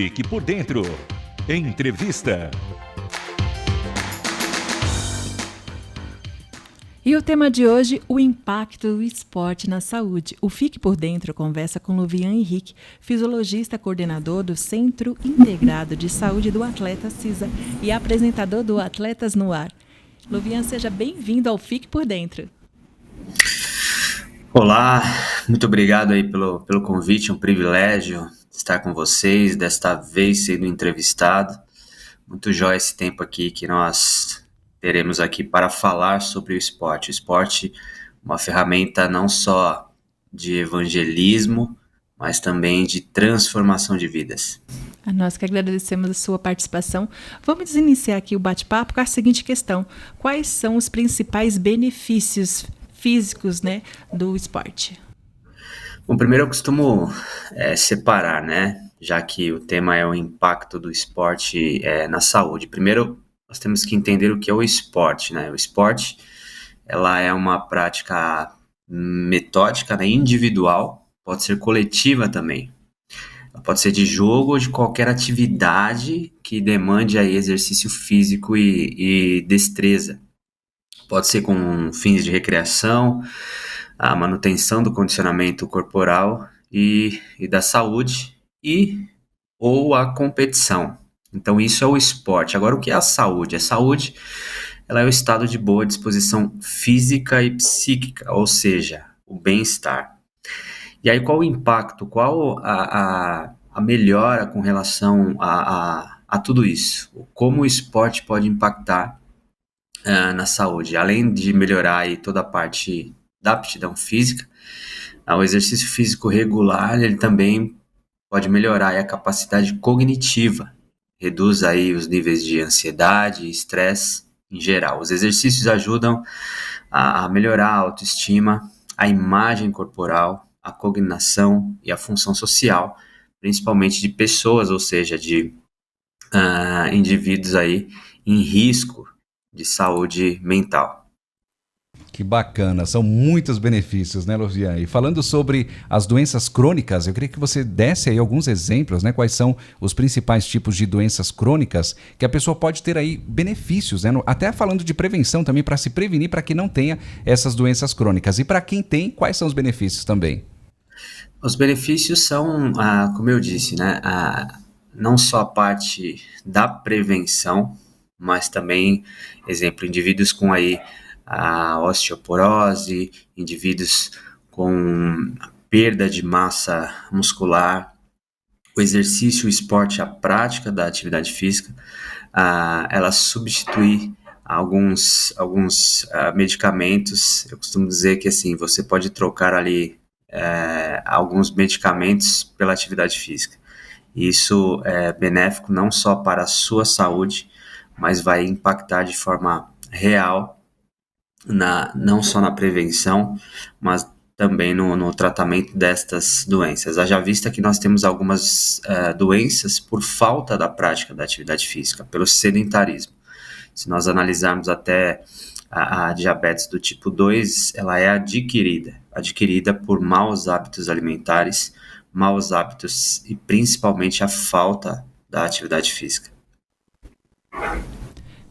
Fique por dentro. Entrevista. E o tema de hoje, o impacto do esporte na saúde. O Fique por Dentro conversa com Luvian Henrique, fisiologista coordenador do Centro Integrado de Saúde do Atleta CISA e apresentador do Atletas no Ar. Luvian, seja bem-vindo ao Fique por Dentro. Olá, muito obrigado aí pelo convite, um privilégio estar com vocês, desta vez sendo entrevistado. Muito jóia esse tempo aqui que nós teremos aqui para falar sobre o esporte. O esporte, uma ferramenta não só de evangelismo, mas também de transformação de vidas. Nós que agradecemos a sua participação. Vamos iniciar aqui o bate-papo com a seguinte questão. Quais são os principais benefícios físicos, do esporte? Bom, primeiro eu costumo separar, já que o tema é o impacto do esporte na saúde. Primeiro, nós temos que entender o que é o esporte, O esporte, ela é uma prática metódica, individual, pode ser coletiva também. Ela pode ser de jogo ou de qualquer atividade que demande aí exercício físico e destreza. Pode ser com fins de recreação, a manutenção do condicionamento corporal e da saúde ou a competição. Então, isso é o esporte. Agora, o que é a saúde? A saúde, ela é o estado de boa disposição física e psíquica, ou seja, o bem-estar. E aí, qual o impacto? Qual a melhora com relação a tudo isso? Como o esporte pode impactar na saúde? Além de melhorar aí toda a parte da aptidão física, o exercício físico regular, ele também pode melhorar aí a capacidade cognitiva, reduz aí os níveis de ansiedade e estresse em geral. Os exercícios ajudam a melhorar a autoestima, a imagem corporal, a cognição e a função social, principalmente de pessoas, ou seja, de indivíduos aí em risco de saúde mental. Que bacana, são muitos benefícios, Luvian? E falando sobre as doenças crônicas, eu queria que você desse aí alguns exemplos, Quais são os principais tipos de doenças crônicas que a pessoa pode ter aí benefícios, Até falando de prevenção também, para se prevenir, para que não tenha essas doenças crônicas. E para quem tem, quais são os benefícios também? Os benefícios são, como eu disse, não só a parte da prevenção, mas também, exemplo, indivíduos com aí a osteoporose, indivíduos com perda de massa muscular, o exercício, o esporte, a prática da atividade física, ela substitui alguns medicamentos. Eu costumo dizer que assim, você pode trocar ali alguns medicamentos pela atividade física. Isso é benéfico não só para a sua saúde, mas vai impactar de forma real não só na prevenção, mas também no tratamento destas doenças. Haja vista que nós temos algumas doenças por falta da prática da atividade física, pelo sedentarismo. Se nós analisarmos até a diabetes do tipo 2, ela é adquirida por maus hábitos alimentares, maus hábitos e principalmente a falta da atividade física.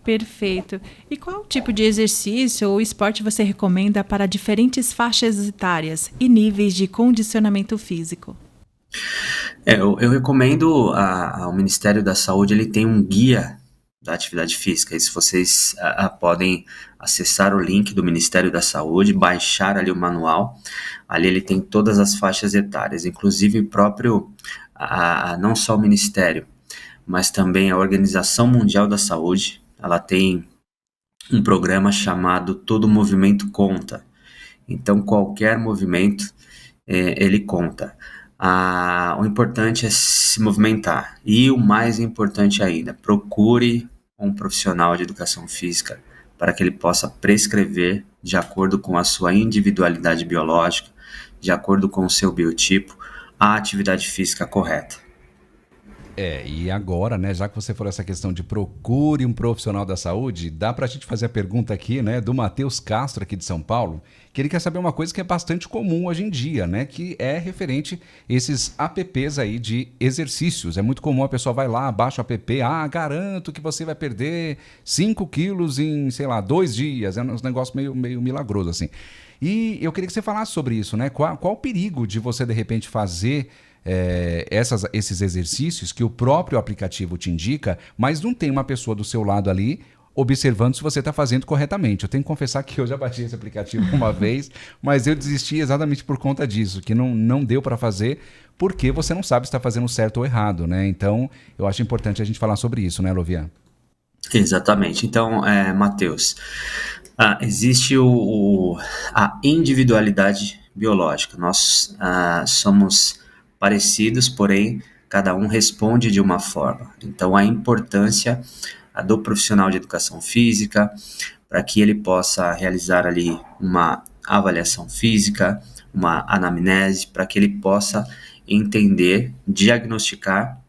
Perfeito. E qual tipo de exercício ou esporte você recomenda para diferentes faixas etárias e níveis de condicionamento físico? Eu recomendo ao Ministério da Saúde, ele tem um guia da atividade física. E se vocês podem acessar o link do Ministério da Saúde, baixar ali o manual, ali ele tem todas as faixas etárias, inclusive próprio, não só o Ministério, mas também a Organização Mundial da Saúde. Ela tem um programa chamado Todo Movimento Conta. Então, qualquer movimento, ele conta. O importante é se movimentar. E o mais importante ainda, procure um profissional de educação física para que ele possa prescrever de acordo com a sua individualidade biológica, de acordo com o seu biotipo, a atividade física correta. E agora, né, já que você falou essa questão de procure um profissional da saúde, dá pra gente fazer a pergunta aqui, né, do Matheus Castro, aqui de São Paulo, que ele quer saber uma coisa que é bastante comum hoje em dia, né, que é referente a esses apps aí de exercícios. É muito comum a pessoa vai lá, baixa o app, garanto que você vai perder 5 quilos em, sei lá, 2 dias. É um negócio meio milagroso, assim. E eu queria que você falasse sobre isso, né, qual o perigo de você, de repente, fazer esses exercícios que o próprio aplicativo te indica, mas não tem uma pessoa do seu lado ali observando se você está fazendo corretamente. Eu tenho que confessar que eu já baixei esse aplicativo uma vez, mas eu desisti exatamente por conta disso, que não deu para fazer, porque você não sabe se está fazendo certo ou errado, né? Então, eu acho importante a gente falar sobre isso, né, Lovian? Exatamente. Então, Matheus, existe a individualidade biológica. Nós somos parecidos, porém, cada um responde de uma forma. Então, a importância do profissional de educação física para que ele possa realizar ali uma avaliação física, uma anamnese, para que ele possa entender, diagnosticar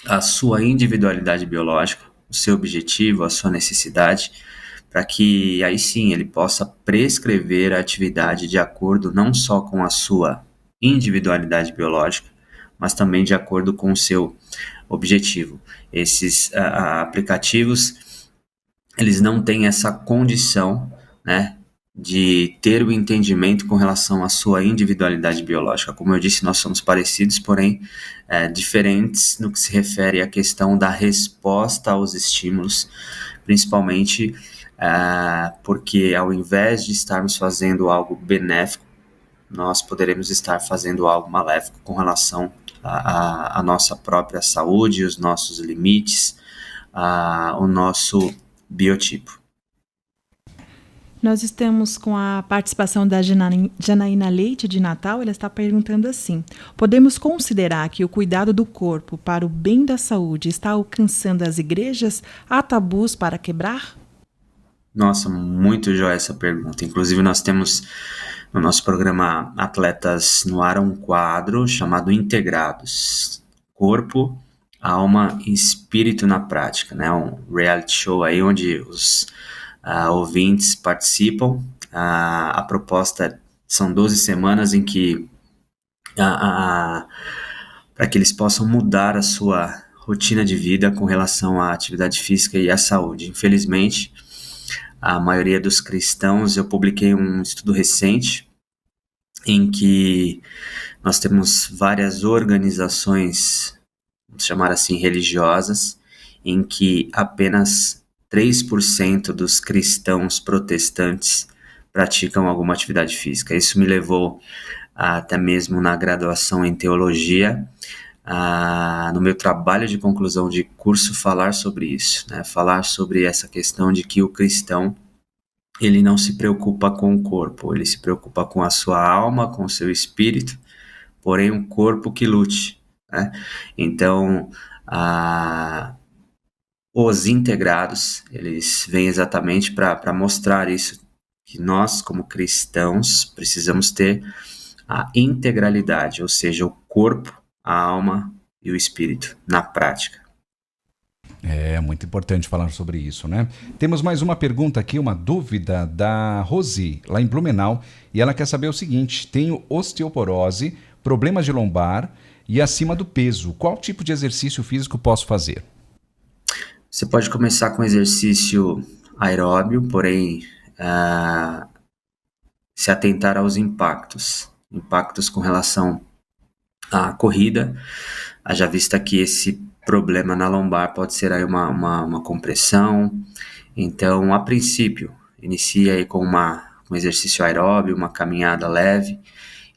a sua individualidade biológica, o seu objetivo, a sua necessidade, para que aí sim ele possa prescrever a atividade de acordo não só com a sua individualidade biológica, mas também de acordo com o seu objetivo. Esses aplicativos, eles não têm essa condição, né, de ter o entendimento com relação à sua individualidade biológica. Como eu disse, nós somos parecidos, porém diferentes no que se refere à questão da resposta aos estímulos, principalmente porque ao invés de estarmos fazendo algo benéfico, nós poderemos estar fazendo algo maléfico com relação à nossa própria saúde, os nossos limites, o nosso biotipo. Nós estamos com a participação da Janaína Leite, de Natal. Ela está perguntando assim: podemos considerar que o cuidado do corpo para o bem da saúde está alcançando as igrejas? Há tabus para quebrar? Nossa, muito joia essa pergunta. Inclusive, nós temos no nosso programa Atletas no Ar um quadro chamado Integrados. Corpo, alma e espírito na prática, né? Um reality show aí onde os ouvintes participam. A proposta são 12 semanas em que para que eles possam mudar a sua rotina de vida com relação à atividade física e à saúde. Infelizmente, a maioria dos cristãos, eu publiquei um estudo recente em que nós temos várias organizações, vamos chamar assim, religiosas, em que apenas 3% dos cristãos protestantes praticam alguma atividade física. Isso me levou até mesmo na graduação em teologia, no meu trabalho de conclusão de curso, falar sobre isso, né? Falar sobre essa questão de que o cristão, ele não se preocupa com o corpo, ele se preocupa com a sua alma, com o seu espírito, porém um corpo que lute, né? Então, os integrados, eles vêm exatamente para mostrar isso, que nós, como cristãos, precisamos ter a integralidade, ou seja, o corpo, a alma e o espírito na prática. É muito importante falar sobre isso, né? Temos mais uma pergunta aqui, uma dúvida da Rosi, lá em Blumenau, e ela quer saber o seguinte: tenho osteoporose, problemas de lombar e acima do peso. Qual tipo de exercício físico posso fazer? Você pode começar com exercício aeróbio, porém se atentar aos impactos com relação à corrida, haja vista que esse problema na lombar pode ser aí uma compressão. Então, a princípio, inicie aí com um exercício aeróbio, uma caminhada leve,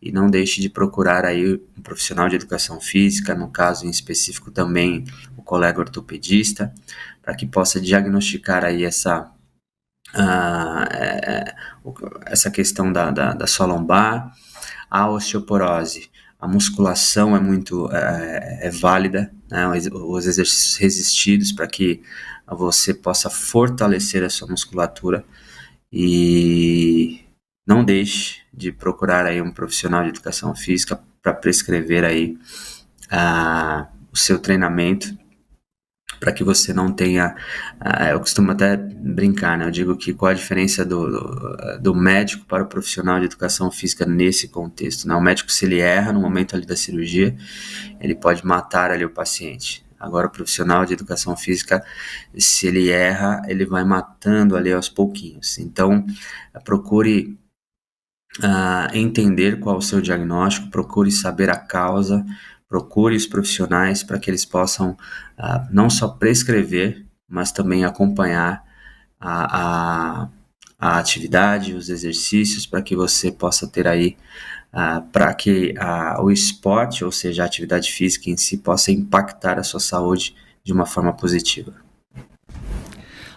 e não deixe de procurar aí um profissional de educação física, no caso em específico também o colega ortopedista, para que possa diagnosticar aí essa questão da sua lombar. A osteoporose, a musculação é muito válida, né? Os exercícios resistidos para que você possa fortalecer a sua musculatura, e não deixe de procurar aí um profissional de educação física para prescrever aí o seu treinamento, para que você não tenha... eu costumo até brincar, né? Eu digo que qual a diferença do médico para o profissional de educação física nesse contexto, né? O médico, se ele erra no momento ali da cirurgia, ele pode matar ali o paciente. Agora, o profissional de educação física, se ele erra, ele vai matando ali aos pouquinhos. Então, procure entender qual é o seu diagnóstico, procure saber a causa, procure os profissionais para que eles possam não só prescrever, mas também acompanhar a atividade, os exercícios, para que você possa ter aí, para que o esporte, ou seja, a atividade física em si, possa impactar a sua saúde de uma forma positiva.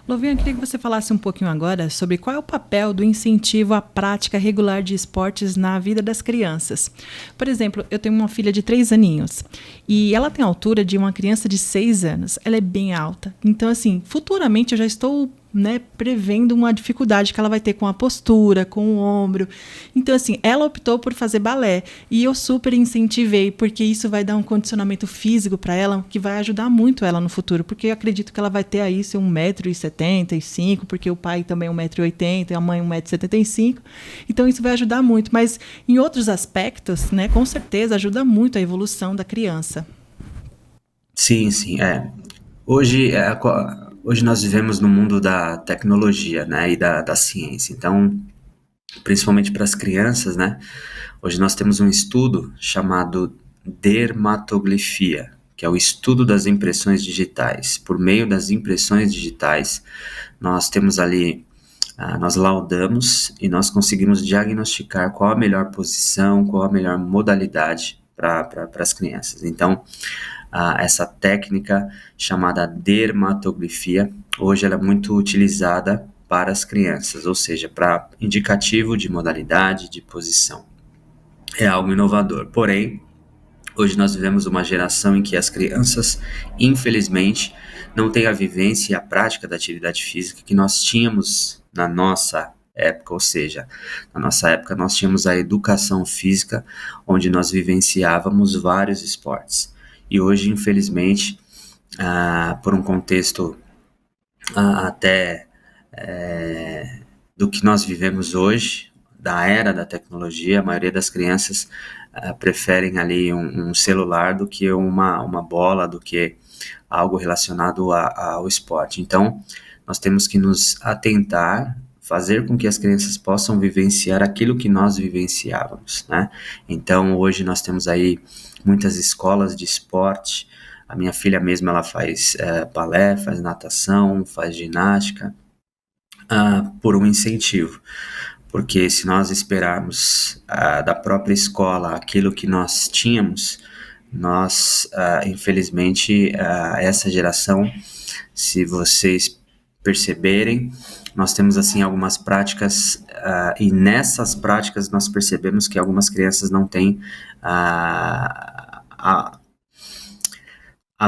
Lovian, queria que você falasse um pouquinho agora sobre qual é o papel do incentivo à prática regular de esportes na vida das crianças. Por exemplo, eu tenho uma filha de 3 aninhos e ela tem a altura de uma criança de 6 anos. Ela é bem alta. Então, assim, futuramente eu já estou prevendo uma dificuldade que ela vai ter com a postura, com o ombro. Então, assim, ela optou por fazer balé e eu super incentivei, porque isso vai dar um condicionamento físico para ela que vai ajudar muito ela no futuro, porque eu acredito que ela vai ter aí seu 1,75 m, porque o pai também é 1,80 m, a mãe 1,75 m. Então, isso vai ajudar muito, mas em outros aspectos, né, com certeza ajuda muito a evolução da criança. Sim, Hoje nós vivemos no mundo da tecnologia, né, e da ciência. Então, principalmente para as crianças, né, hoje nós temos um estudo chamado dermatoglifia, que é o estudo das impressões digitais. Por meio das impressões digitais, nós temos ali, nós laudamos e nós conseguimos diagnosticar qual a melhor posição, qual a melhor modalidade para as crianças. Então, essa técnica chamada dermatoglifia, hoje ela é muito utilizada para as crianças, ou seja, para indicativo de modalidade, de posição. É algo inovador, porém, hoje nós vivemos uma geração em que as crianças, infelizmente, não têm a vivência e a prática da atividade física que nós tínhamos na nossa época, ou seja, na nossa época nós tínhamos a educação física, onde nós vivenciávamos vários esportes. E hoje, infelizmente, por um contexto até do que nós vivemos hoje, da era da tecnologia, a maioria das crianças preferem ali um celular do que uma bola, do que algo relacionado ao esporte. Então, nós temos que nos atentar, fazer com que as crianças possam vivenciar aquilo que nós vivenciávamos, né? Então, hoje nós temos aí muitas escolas de esporte. A minha filha mesmo, ela faz balé, faz natação, faz ginástica, por um incentivo. Porque se nós esperarmos da própria escola aquilo que nós tínhamos, nós, infelizmente, essa geração, se vocês perceberem, nós temos assim algumas práticas e nessas práticas nós percebemos que algumas crianças não têm a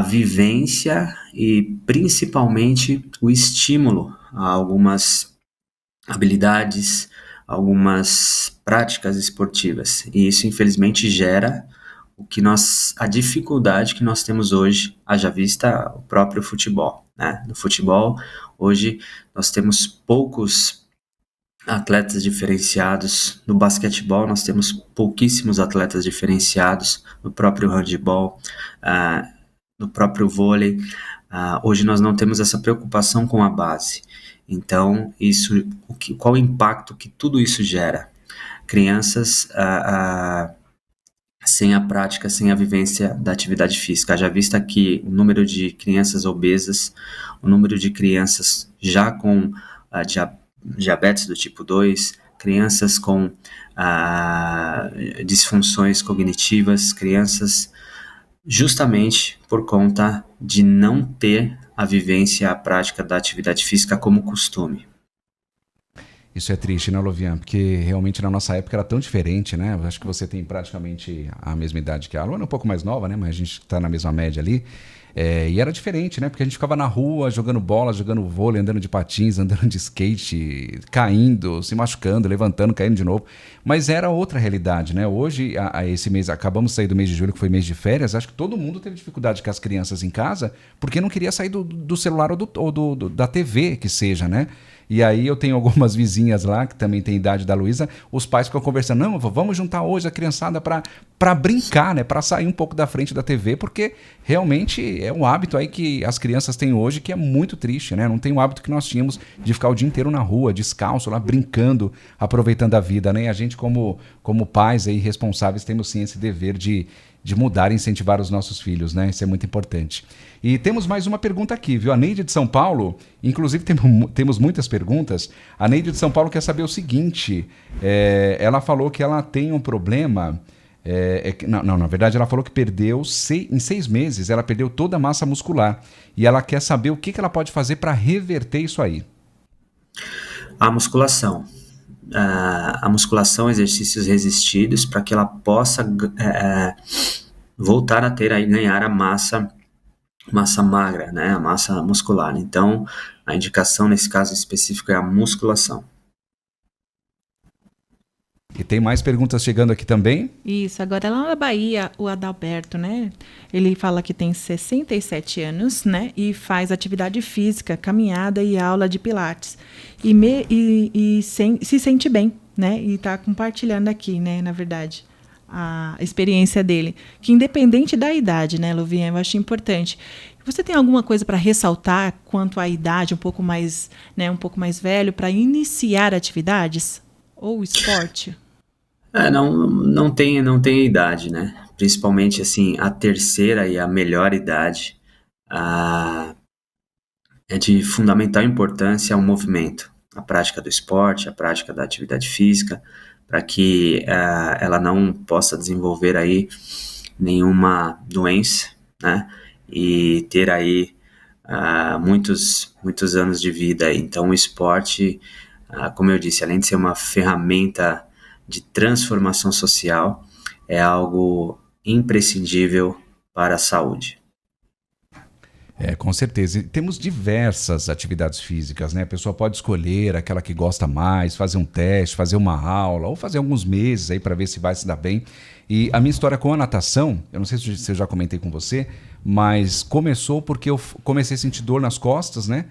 vivência e principalmente o estímulo a algumas habilidades, algumas práticas esportivas, e isso infelizmente gera a dificuldade que nós temos hoje, haja vista o próprio futebol, né? No futebol, hoje nós temos poucos atletas diferenciados. No basquetebol, nós temos pouquíssimos atletas diferenciados. No próprio handebol, no próprio vôlei, hoje nós não temos essa preocupação com a base. Então, qual o impacto que tudo isso gera? Crianças sem a prática, sem a vivência da atividade física. Já vista que o número de crianças obesas, o número de crianças já com diabetes do tipo 2, crianças com disfunções cognitivas, crianças justamente por conta de não ter a vivência, a prática da atividade física como costume. Isso é triste, né, Lovian? Porque realmente na nossa época era tão diferente, né? Eu acho que você tem praticamente a mesma idade que a Luana, um pouco mais nova, né? Mas a gente está na mesma média ali. E era diferente, né? Porque a gente ficava na rua jogando bola, jogando vôlei, andando de patins, andando de skate, caindo, se machucando, levantando, caindo de novo. Mas era outra realidade, né? Hoje, esse mês, acabamos de sair do mês de julho, que foi mês de férias, acho que todo mundo teve dificuldade com as crianças em casa, porque não queria sair do celular ou da TV, que seja, né? E aí eu tenho algumas vizinhas lá, que também tem a idade da Luísa, os pais ficam conversando, não, vamos juntar hoje a criançada para brincar, né? Para sair um pouco da frente da TV, porque realmente é um hábito aí que as crianças têm hoje que é muito triste, né? Não tem o hábito que nós tínhamos de ficar o dia inteiro na rua, descalço, lá brincando, aproveitando a vida, né? E a gente como pais aí responsáveis temos sim esse dever de mudar e incentivar os nossos filhos, né? Isso é muito importante. E temos mais uma pergunta aqui, viu? A Neide de São Paulo, inclusive temos muitas perguntas. A Neide de São Paulo quer saber o seguinte, ela falou que ela tem um problema, na verdade ela falou que perdeu, em 6 meses, ela perdeu toda a massa muscular. E ela quer saber o que ela pode fazer para reverter isso aí. A musculação. A musculação, exercícios resistidos, para que ela possa voltar a ganhar a massa magra, né, a massa muscular. Então, a indicação nesse caso específico é a musculação. E tem mais perguntas chegando aqui também? Isso, agora lá na Bahia, o Adalberto, né? Ele fala que tem 67 anos, né? E faz atividade física, caminhada e aula de pilates. Se sente bem, né? E está compartilhando aqui, né? Na verdade, a experiência dele. Que independente da idade, né, Louvian? Eu acho importante. Você tem alguma coisa para ressaltar quanto à idade, um pouco mais velho, para iniciar atividades? Ou esporte? Não tem idade, né? Principalmente, assim, a terceira e a melhor idade é de fundamental importância o movimento, a prática do esporte, a prática da atividade física, para que ela não possa desenvolver aí nenhuma doença, né? E ter aí muitos anos de vida. Então, o esporte, como eu disse, além de ser uma ferramenta de transformação social, é algo imprescindível para a saúde. Com certeza. E temos diversas atividades físicas, né? A pessoa pode escolher aquela que gosta mais, fazer um teste, fazer uma aula, ou fazer alguns meses aí para ver se vai se dar bem. E a minha história com a natação, eu não sei se eu já comentei com você, mas começou porque eu comecei a sentir dor nas costas, né?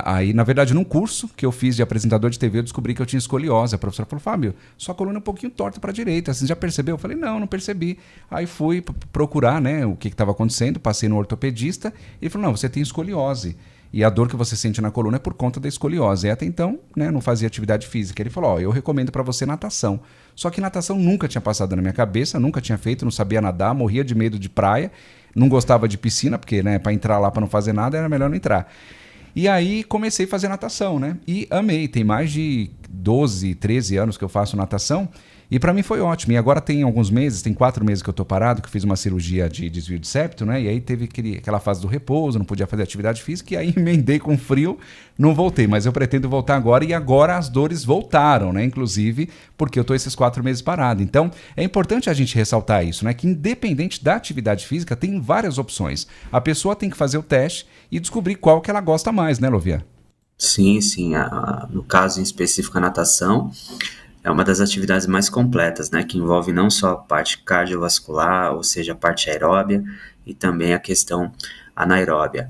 Aí, na verdade, num curso que eu fiz de apresentador de TV, eu descobri que eu tinha escoliose. A professora falou, Fábio, sua coluna é um pouquinho torta para a direita, você já percebeu? Eu falei, não percebi. Aí fui procurar, né, o que estava acontecendo, passei no ortopedista, e ele falou, não, você tem escoliose. E a dor que você sente na coluna é por conta da escoliose. E até então, né, não fazia atividade física. Ele falou, eu recomendo para você natação. Só que natação nunca tinha passado na minha cabeça, nunca tinha feito, não sabia nadar, morria de medo de praia, não gostava de piscina, porque, né, para entrar lá para não fazer nada era melhor não entrar. E aí comecei a fazer natação, né? E amei, tem mais de 12, 13 anos que eu faço natação e para mim foi ótimo. E agora tem alguns meses, tem 4 meses que eu tô parado, que eu fiz uma cirurgia de desvio de septo, né? E aí teve aquela fase do repouso, não podia fazer atividade física e aí emendei com frio, não voltei. Mas eu pretendo voltar agora e agora as dores voltaram, né? Inclusive porque eu tô esses 4 meses parado. Então é importante a gente ressaltar isso, né? Que independente da atividade física, tem várias opções. A pessoa tem que fazer o teste e descobrir qual que ela gosta mais, né, Louvian? Sim. No caso em específico, a natação é uma das atividades mais completas, né? Que envolve não só a parte cardiovascular, ou seja, a parte aeróbia, e também a questão anaeróbia.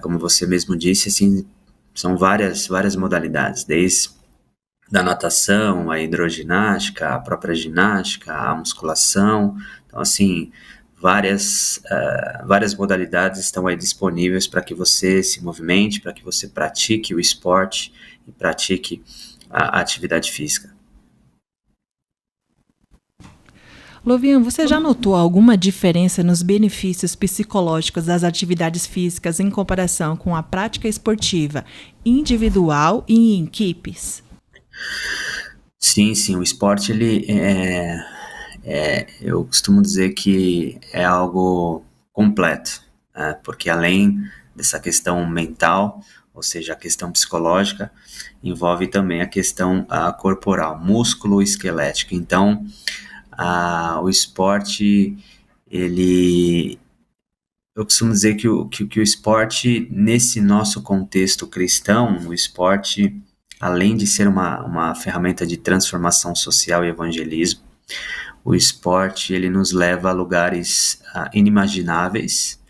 Como você mesmo disse, assim, são várias modalidades, desde da natação, a hidroginástica, a própria ginástica, a musculação. Então, assim, várias modalidades estão aí disponíveis para que você se movimente, para que você pratique o esporte e pratique a atividade física. Louvian, você já notou alguma diferença nos benefícios psicológicos das atividades físicas em comparação com a prática esportiva individual e em equipes? Sim, o esporte, ele eu costumo dizer que é algo completo, né? Porque além dessa questão mental, ou seja, a questão psicológica, envolve também a questão corporal, músculo-esquelética. Então, o esporte, ele eu costumo dizer que o esporte, nesse nosso contexto cristão, o esporte, além de ser uma ferramenta de transformação social e evangelismo, o esporte, ele nos leva a lugares inimagináveis,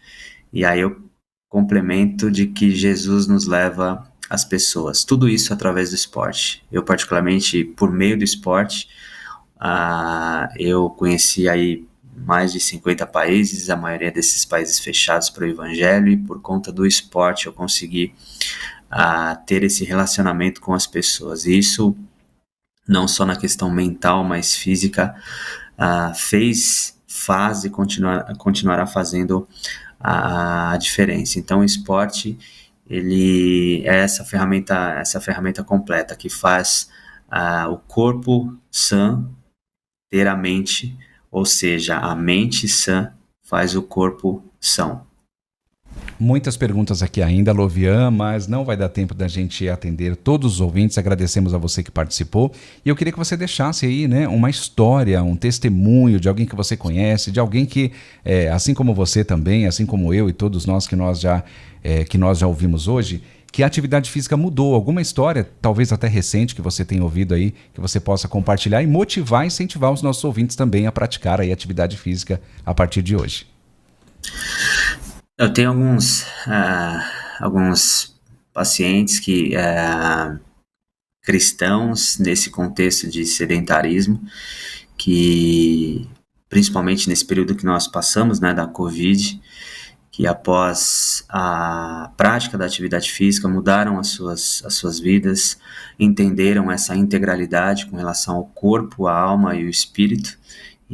e aí eu complemento de que Jesus nos leva às pessoas, tudo isso através do esporte. Eu, particularmente, por meio do esporte, eu conheci aí mais de 50 países, a maioria desses países fechados para o evangelho, e por conta do esporte eu consegui ter esse relacionamento com as pessoas. E isso, não só na questão mental, mas física, faz e continuará fazendo a diferença. Então o esporte, ele é essa ferramenta completa que faz o corpo sã ter a mente, ou seja, a mente sã faz o corpo são. Muitas perguntas aqui ainda, Lovian, mas não vai dar tempo da gente atender todos os ouvintes. Agradecemos a você que participou. E eu queria que você deixasse aí, né, uma história, um testemunho de alguém que você conhece, de alguém que, assim como você também, assim como eu e todos nós que nós já ouvimos hoje, que a atividade física mudou. Alguma história, talvez até recente, que você tenha ouvido aí, que você possa compartilhar e motivar e incentivar os nossos ouvintes também a praticar aí atividade física a partir de hoje. Eu tenho alguns pacientes cristãos nesse contexto de sedentarismo, que principalmente nesse período que nós passamos, né, da Covid, que após a prática da atividade física mudaram as suas vidas, entenderam essa integralidade com relação ao corpo, a alma e o espírito.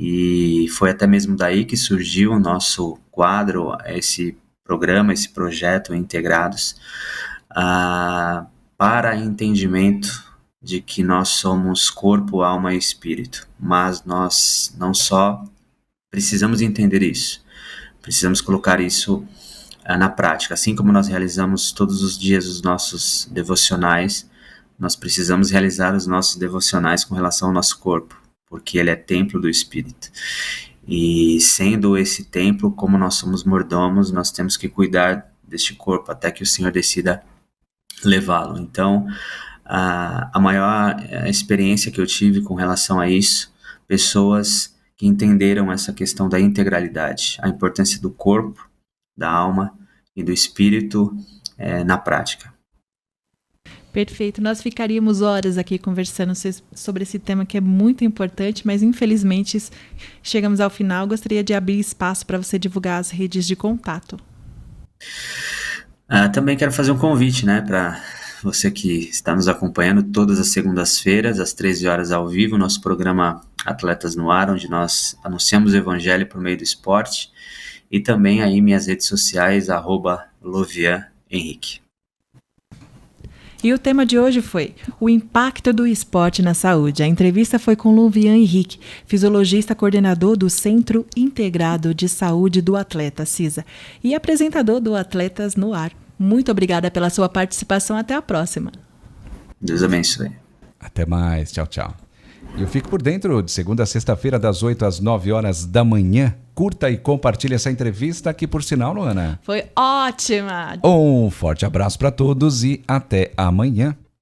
E foi até mesmo daí que surgiu o nosso quadro, esse programa, esse projeto Integrados, para entendimento de que nós somos corpo, alma e espírito. Mas nós não só precisamos entender isso, precisamos colocar isso na prática. Assim como nós realizamos todos os dias os nossos devocionais, nós precisamos realizar os nossos devocionais com relação ao nosso corpo, porque ele é templo do Espírito. E sendo esse templo, como nós somos mordomos, nós temos que cuidar deste corpo até que o Senhor decida levá-lo. Então, a maior experiência que eu tive com relação a isso, pessoas que entenderam essa questão da integralidade, a importância do corpo, da alma e do espírito na prática. Perfeito. Nós ficaríamos horas aqui conversando sobre esse tema que é muito importante, mas infelizmente chegamos ao final. Gostaria de abrir espaço para você divulgar as redes de contato. Também quero fazer um convite, né, para você que está nos acompanhando todas as segundas-feiras, às 13 horas ao vivo, nosso programa Atletas no Ar, onde nós anunciamos o Evangelho por meio do esporte, e também aí minhas redes sociais, @LovianHenrique. E o tema de hoje foi o impacto do esporte na saúde. A entrevista foi com Lovian Henrique, fisiologista coordenador do Centro Integrado de Saúde do Atleta CISA e apresentador do Atletas no Ar. Muito obrigada pela sua participação. Até a próxima. Deus abençoe. Até mais. Tchau, tchau. Eu fico por dentro de segunda a sexta-feira, das 8 às 9 horas da manhã. Curta e compartilhe essa entrevista aqui, por sinal, Luana. Foi ótima! Um forte abraço para todos e até amanhã.